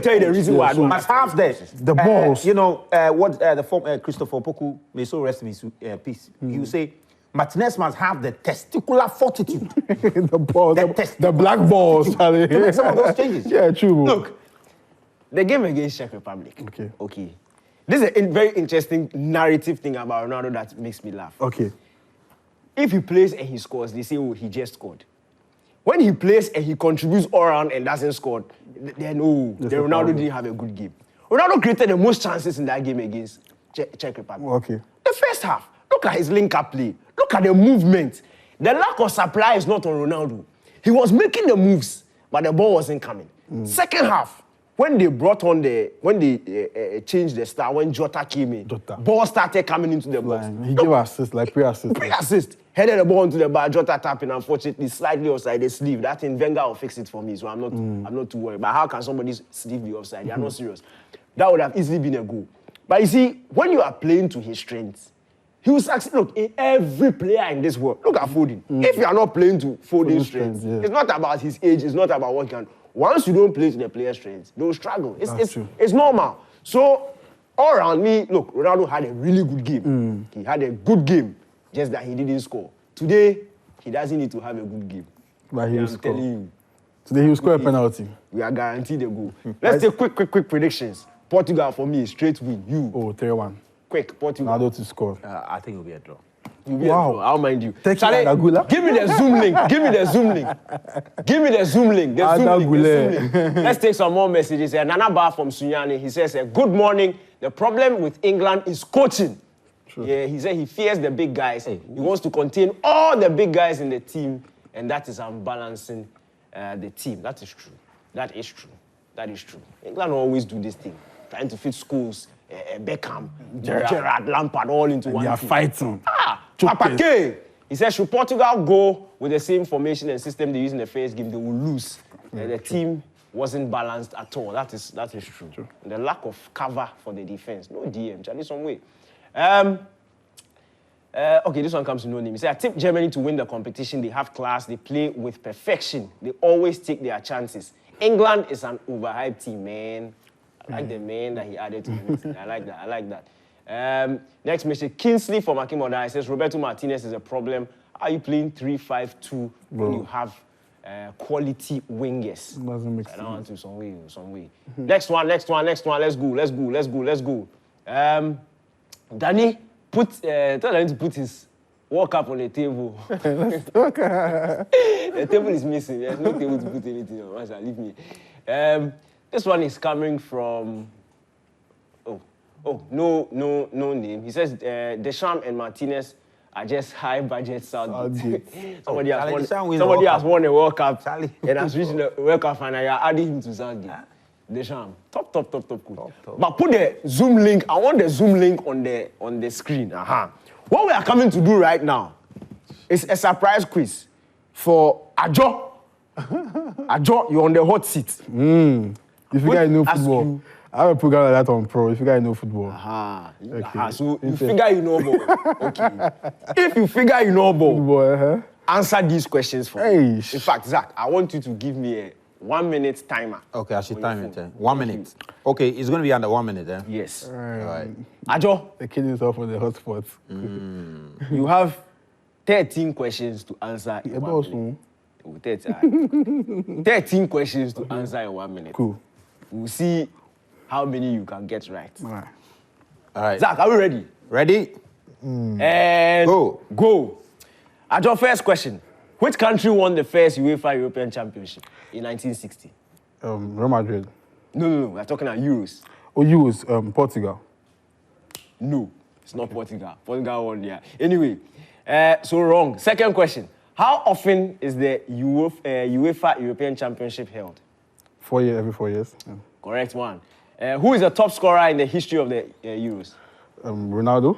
tell you the reason why I don't must have the balls. The former Christopher Poku, may so rest in peace. He will say, Martinez must have the testicular fortitude. The balls, the black balls. To make some of those changes. Yeah, true. Look, the game against Czech Republic. Okay. This is a very interesting narrative thing about Ronaldo that makes me laugh. Okay. If he plays and he scores, they say, oh, he just scored. When he plays and he contributes all around and doesn't score, then Ronaldo didn't have a good game. Ronaldo created the most chances in that game against Czech Republic. Okay. The first half, look at his link-up play. Look at the movement. The lack of supply is not on Ronaldo. He was making the moves, but the ball wasn't coming. Second half, when they changed the style, when Jota came in, ball started coming into the box. He gave assist, like pre-assist. Pre-assist. Headed the ball into the bar, Jota tapping, unfortunately, slightly offside the sleeve. That thing, Wenger will fix it for me, so I'm not too worried. But how can somebody's sleeve be offside? They are not serious. That would have easily been a goal. But you see, when you are playing to his strengths, he will succeed. Look, in every player in this world, look at Foden. If you are not playing to Foden's strengths, it's not about his age, it's not about what he can. Once you don't play to the player's strengths, they'll struggle. It's normal. So, all around me, look, Ronaldo had a really good game. He had a good game, just that he didn't score. Today, he doesn't need to have a good game. But he will score. Telling you. Today he will score a penalty. We are guaranteed a goal. Let's take quick predictions. Portugal, for me, straight win. You. Oh, 3-1. Quick, Portugal. Ronaldo to score. I think it'll be a draw. Wow. I'll mind you. Charlie, give me the Zoom link. Give me the Zoom link. Let's take some more messages. Nana Bar from Sunyani, he says, good morning. The problem with England is coaching. True. Yeah, he said he fears the big guys. He wants to contain all the big guys in the team, and that is unbalancing the team. That is true. England always do this thing, trying to fit schools, Beckham, Gerrard, Lampard, all into one team. They are fighting. Papa K, He said, should Portugal go with the same formation and system they used in the first game, they will lose. The team wasn't balanced at all. That is true. The lack of cover for the defense. No DM, Charlie, some way. Okay, this one comes to no name. He said, I tip Germany to win the competition. They have class. They play with perfection. They always take their chances. England is an overhyped team, man. I like the man that he added to it. I like that. Next message, Kingsley from Akimoda. He says, Roberto Martinez is a problem. Are you playing 3-5-2 when you have quality wingers? Doesn't make I sense. don't want to some way. Next one. Let's go. Danny, tell Danny to put his World Cup on the table. The table is missing. There's no table to put anything on. Master, leave me. This one is coming from. No name. He says Deschamps and Martinez are just high budget Saudi. Somebody has won a World Cup and has reached the World Cup final. You're adding him to Saudi. Deschamps, top coach. But put the Zoom link. I want the Zoom link on the screen. What we are coming to do right now is a surprise quiz for Ajo. Ajo, you're on the hot seat. If you guys know football, I have a program like that on Pro. If you guys know football. So you figure you know ball. Okay. If you figure you know ball, answer these questions for me. In fact, Zach, I want you to give me a 1 minute timer. Okay, I should time it. 1 minute. Okay, it's going to be under 1 minute. Yes. All right. Ajo, The kid is off on the hotspot. you have 13 questions to answer in 1 minute. 13 questions to answer in 1 minute. Cool. We'll see how many you can get right. All right. Zach, are we ready? Ready? And go. Ajo, first question. Which country won the first UEFA European Championship in 1960? Real Madrid. No. We're talking about Euros. Oh, US, Portugal. No, it's not Portugal. Portugal won, yeah. Anyway, so wrong. Second question. How often is the UEFA European Championship held? 4 years, every 4 years. Yeah. Correct one. Who is the top scorer in the history of the Euros? Ronaldo.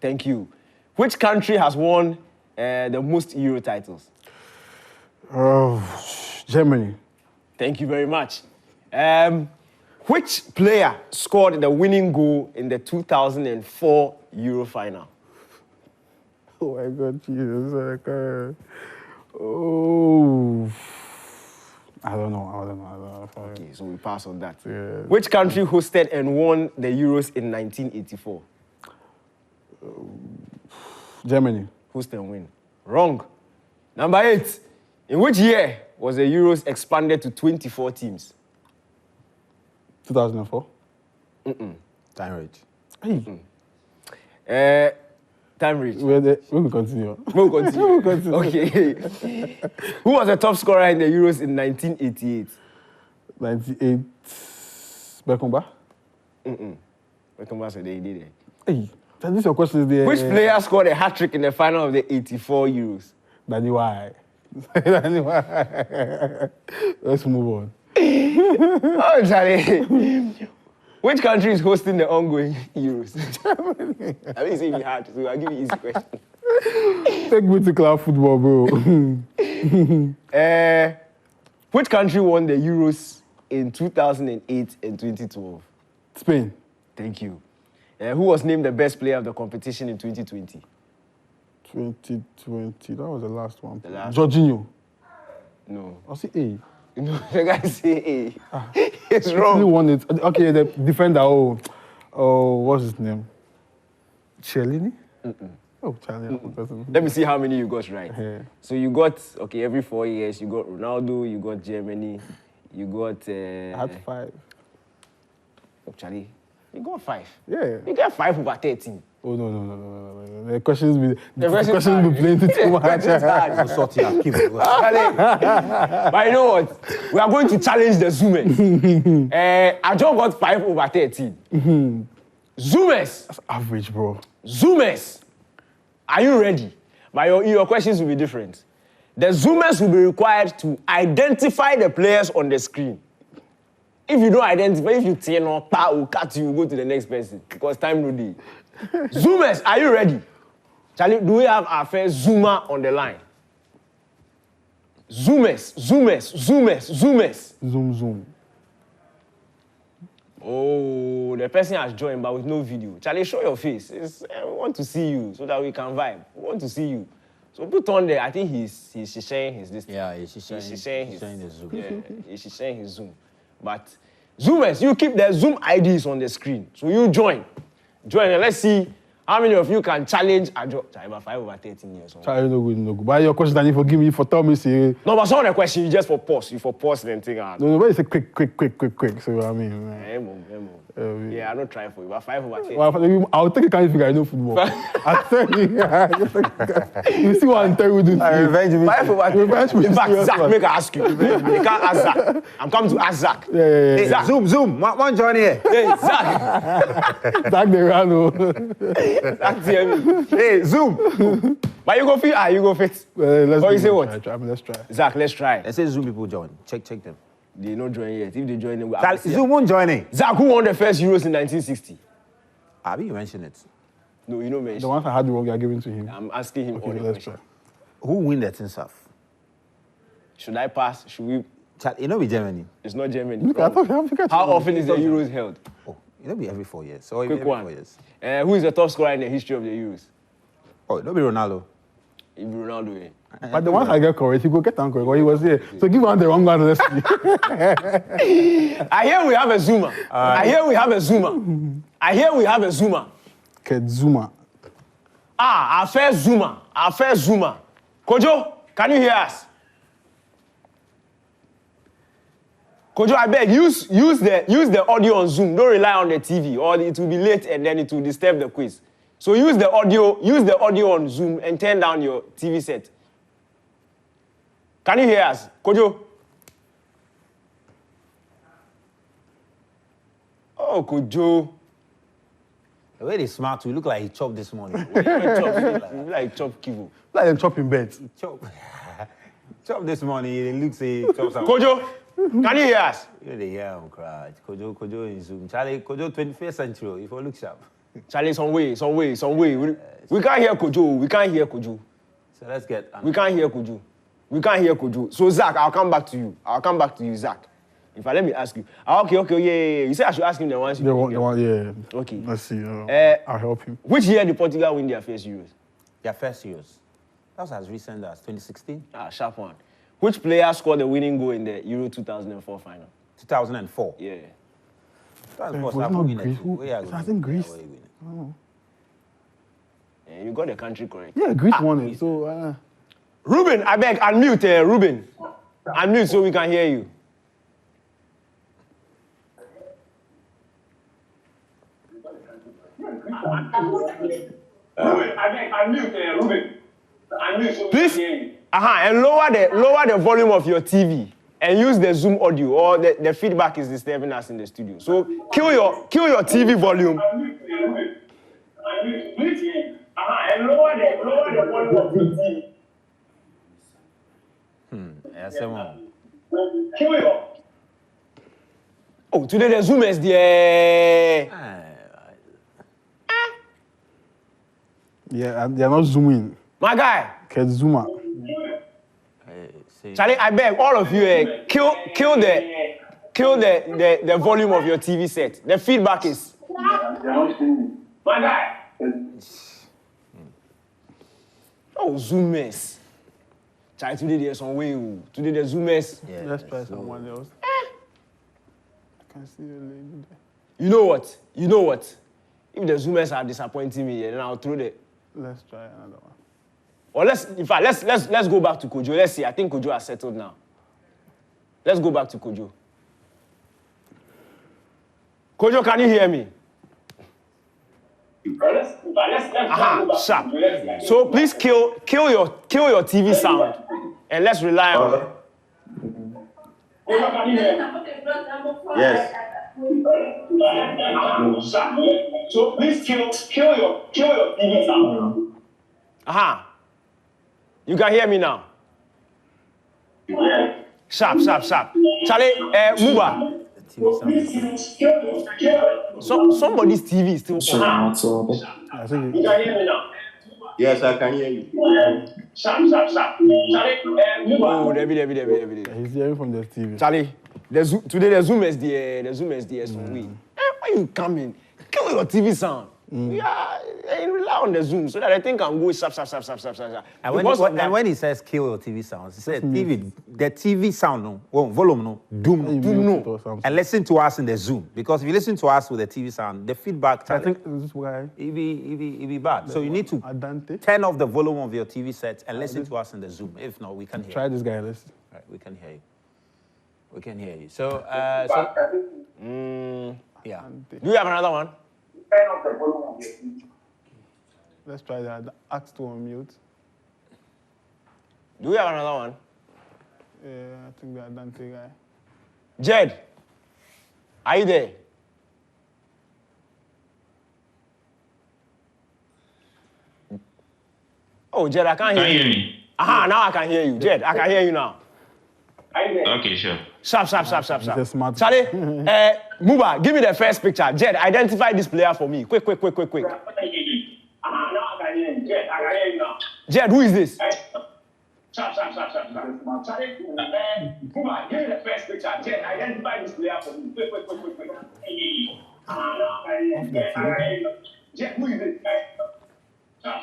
Thank you. Which country has won the most Euro titles? Germany. Thank you very much. Which player scored the winning goal in the 2004 Euro final? Oh my God, Jesus. Oh. I don't know. Okay, so we pass on that. Yeah. Which country hosted and won the Euros in 1984? Germany. Host and win. Wrong. Number 8. In which year was the Euros expanded to 24 teams? 2004. Time reach. Time reach. We will continue. We'll continue. Okay. Who was the top scorer in the Euros in 1988? 98. Beckenbauer. Beckenbauer said they did it. Hey, this is your question. Which player scored a hat-trick in the final of the 84 Euros? Danny Why. Let's move on. Oh, Charlie. Which country is hosting the ongoing Euros? Germany. I mean, it's even hard, so I'll give you easy question. Take me to club football, bro. Which country won the Euros in 2008 and 2012? Spain. Thank you. Who was named the best player of the competition in 2020? 2020. That was the last one. The last Jorginho. No. I see A. No, the guy say A. It's wrong. He won it. Okay, the defender. Oh, what's his name? Chiellini? Oh, Charlie. Let me see how many you got right. Yeah. So you got, okay, every 4 years, you got Ronaldo, you got Germany, you got... I had 5. Oh, Charlie, you got 5. Yeah. You got 5 over 13. Oh, no. The questions be playing too much. Sort it out. Keep it. But you know what? We are going to challenge the Zoomers. I just got 5 over 13. Zoomers. That's average, bro. Zoomers. Are you ready? But your questions will be different. The Zoomers will be required to identify the players on the screen. If you don't identify, if you turn on, will cut you, go to the next person because time no day. Zoomers, are you ready? Charlie, do we have our first Zoomer on the line? Zoomers. Zoom. Oh, the person has joined, but with no video. Charlie, show your face. We want to see you so that we can vibe. We want to see you. So put on there. I think he's sharing his this. Yeah, he's sharing his Zoom. Yeah, he's sharing his Zoom. But Zoomers, you keep the Zoom IDs on the screen. So you join and let's see how many of you can challenge a job. Charlie, 5 over 13 years. Charlie, no good. But your question, you forgive me for telling me, say. No, but some of the question you just for pause. You for pause and think. No, but it's a quick. So I mean. Yeah, I don't try for you. But 5 over 13. Well, I'll take a kind of figure I know football. I tell you. You see what I'm telling you. Revenge me. 5 over 13. In fact, Zach, make I ask you. You can't ask Zach. I'm coming to ask Zach. Yeah. Hey, Zach. Zoom. One join here. Hey, Zach. Zach the Rano. Zach, tell me. Hey, Zoom. But you go fit. You go fit. Let's Or you say what? Let's try. Zach, let's try. Let's say Zoom people join. Check them. They not join yet. If they join, then we'll Zoom won't join in. Zach, who won the first Euros in 1960? Abi, you mentioned it. No, you know me. The ones I had wrong, you are giving to him. I'm asking him all Okay, the let's questions. try. Who win the team stuff? Should I pass? Should we? You know, be Germany. It's not Germany. Look, I thought Africa. How often is the Euros held? Oh, it'll be every 4 years. So Quick every one. 4 years. Who is the top scorer in the history of the Euros? Oh, it'll be Ronaldo. If Ronaldo, eh? But the ones I get correct, he go get them correct. Or he was here. So give one the wrong one, let's see. I hear we have a Zoomer. I hear we have a Zoomer. Okay, Zuma. Our first Zoomer. Kojo, can you hear us? Kojo, I beg, use the audio on Zoom. Don't rely on the TV, or it will be late and then it will disturb the quiz. So use the audio on Zoom and turn down your TV set. Can you hear us, Kojo? Oh, Kojo. The way they smart, we look like he chopped this morning. You like chop kivo. Like them chopping beds. Chop this morning. It looks like chop some. Kojo, can you hear us? You know, they hear him cry. Kojo in Zoom. Charlie, Kojo 21st century. If you look sharp. Charlie, some way. We can't hear Kojo. So let's get. We can't hear Kojo. So Zach, I'll come back to you, Zach. If I let me ask you. Okay, yeah. You say I should ask him the ones you The one, yeah. Okay. Let's see. I'll help him. Which year did Portugal win their first Euros? Their first years. That was as recent as 2016. Sharp one. Which player scored the winning goal in the Euro 2004 final? 2004. Yeah. Was not Greece. I think Greece. You got the country correct. Yeah, Greece won it. So, Ruben, I beg, unmute, Ruben. Unmute so we can hear you. Please, and lower the volume of your TV and use the Zoom audio, or the feedback is disturbing us in the studio. So kill your TV volume. And lower the volume of your TV. Kill your. Oh, today the Zoom is there. yeah, they're not zooming. My guy. Okay, Zuma. Charlie, I beg all of you, kill the volume of your TV set. The feedback is. My guy. Oh, Zoomers. Charlie, today there's some way. Today the Zoomers. Yeah, let's try someone else. I can see the lady there. You know what? If the Zoomers are disappointing me, then I'll throw the. Let's try another one. Or let's go back to Kojo. Let's see. I think Kojo has settled now. Let's go back to Kojo. Kojo, can you hear me? Sharp. So please kill your TV sound and let's rely on it. Kojo, can you hear me? Yes. So please kill your TV sound. You can hear me now. Sharp. Charlie, Muba. So somebody's TV is still on. I think You can hear me now. Yes, I can hear you. Sharp. Oh, Debbie. He's hearing from the TV. Charlie, today the Zoom SDS from we. When you come in, kill your TV sound. Yeah, rely on the Zoom so that I think I'm going sharp. And when he says kill your TV sounds, he said the TV sound, no, volume, no, doom, no. and listen to us in the Zoom. Because if you listen to us with the TV sound, the feedback, I think this is why it be bad. So you need to Adante. turn off the volume of your TV set and listen to us in the Zoom. If not, we can hear Try you. this guy, listen. Right, we can hear you. We can hear you. So, yeah. Do you have another one? Let's try that. Ask to unmute. Do we have another one? Yeah, I think the Adante guy. Jed, are you there? Oh, Jed, I can't hear you. Can you hear me? Aha, now I can hear you. Jed, I can hear you now. Okay, sure. Sharp. He's a smart Charlie, Muba, give me the first picture. Jed, identify this player for me. Quick. Now I can hear you. Jed, I can hear you now. Jed, who is this? Sharp. Charlie, Muba, give me the first picture. Jed, identify this player for me. Quick. Now I can hear you. Jed, who is this? Off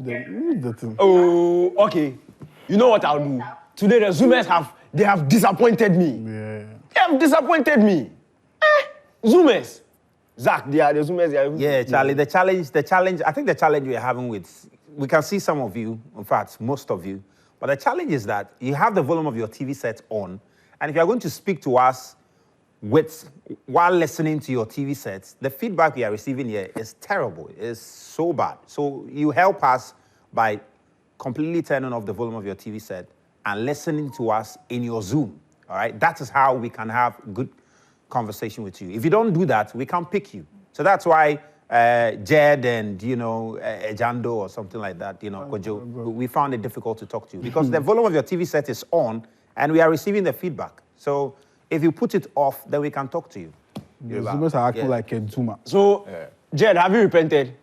the team. Oh, okay. You know what I'll do? Today the Zoomers have disappointed me. Yeah. They have disappointed me. Zoomers. Zach, they are the Zoomers. Yeah, Charlie, the challenge, I think the challenge we're having we can see some of you, in fact, most of you, but the challenge is that you have the volume of your TV set on, and if you're going to speak to us while listening to your TV sets, the feedback we are receiving here is terrible. It's so bad. So you help us by completely turning off the volume of your TV set and listening to us in your Zoom. All right? That is how we can have good conversation with you. If you don't do that, we can't pick you. So that's why Jed and, Ejando or something like that, Kojo, we found it difficult to talk to you because the volume of your TV set is on and we are receiving the feedback. So if you put it off, then we can talk to you. The Zoomers are acting like a Zoomer. So, Jed, have you repented?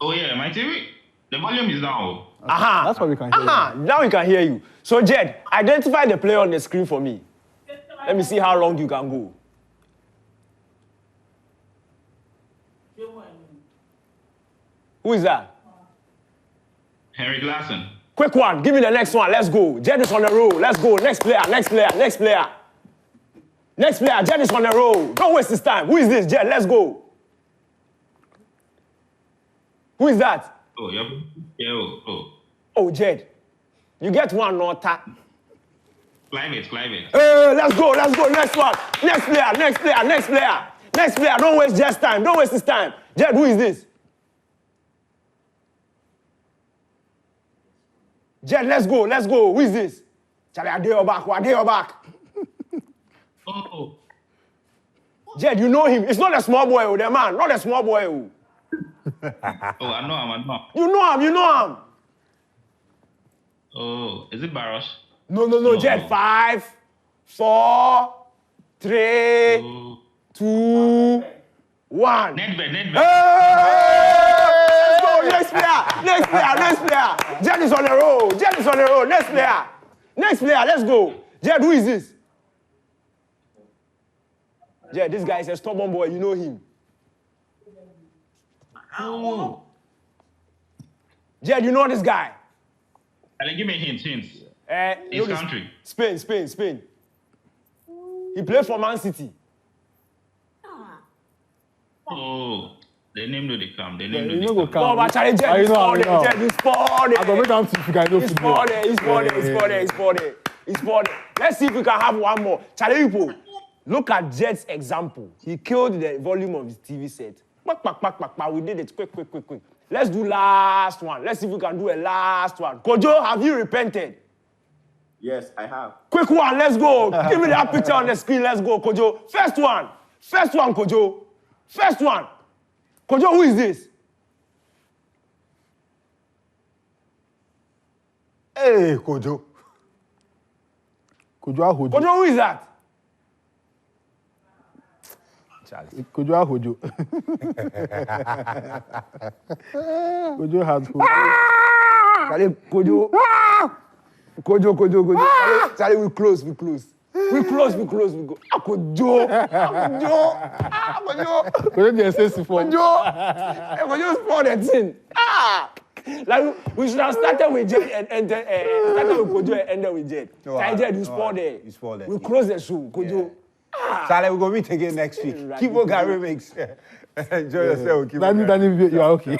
Oh, yeah, my TV, the volume is down. Aha. That's why we can hear you. Now we can hear you. So, Jed, identify the player on the screen for me. Let me see how long you can go. Who is that? Henry Glasson. Quick one. Give me the next one. Let's go. Jed is on the roll. Let's go. Next player. Jed is on the roll. Don't waste his time. Who is this? Jed, let's go. Who is that? Oh, yeah. Oh, Jed. You get one nota. Clive it. Let's go. Next one. Next player. Don't waste Jed's time. Don't waste his time. Jed, who is this? Jed, let's go. Who is this? Charlie, I dare your back. Oh. Jed, you know him. It's not a small boy, the man. Not a small boy. Oh, I know him. You know him. Oh, is it Barros? No, Jed. 5, 4, 3, 2, 1. Nedved. Let's go. Next player. Jed is on the roll. Next player. Let's go. Jed, who is this? Jed, this guy is a stubborn boy. You know him. Jed, you know this guy. Give me hints. His country. Spain. He played for Man City. Oh, the name do they come. No, but Charlie, Jed is spotted. I don't make them think you can know football. He's spotted. Let's see if we can have one more. Charlie, people, look at Jed's example. He killed the volume of his TV set. We did it quick. Let's do last one. Let's see if we can do a last one. Kojo, have you repented? Yes, I have. Quick one, let's go. Give me that picture on the screen. Let's go, Kojo. First one, Kojo. Kojo, who is this? Hey, Kojo. Kojo, who is that? Charlie. Kojo Hojo. Kojo has Hojo. Charlie, Kojo. Charlie, we close. We go. Kojo. Kojo dey say for. Kojo spoil the thing. Like we should have started with Jed and started with Kojo and ended with Jed. Jed, you spoiled there. You spoiled it. We close the show, Kojo. Charlie, we're going to meet again next week. Kibo Gary mix. Enjoy yourself, Kibo. Danny, you are okay.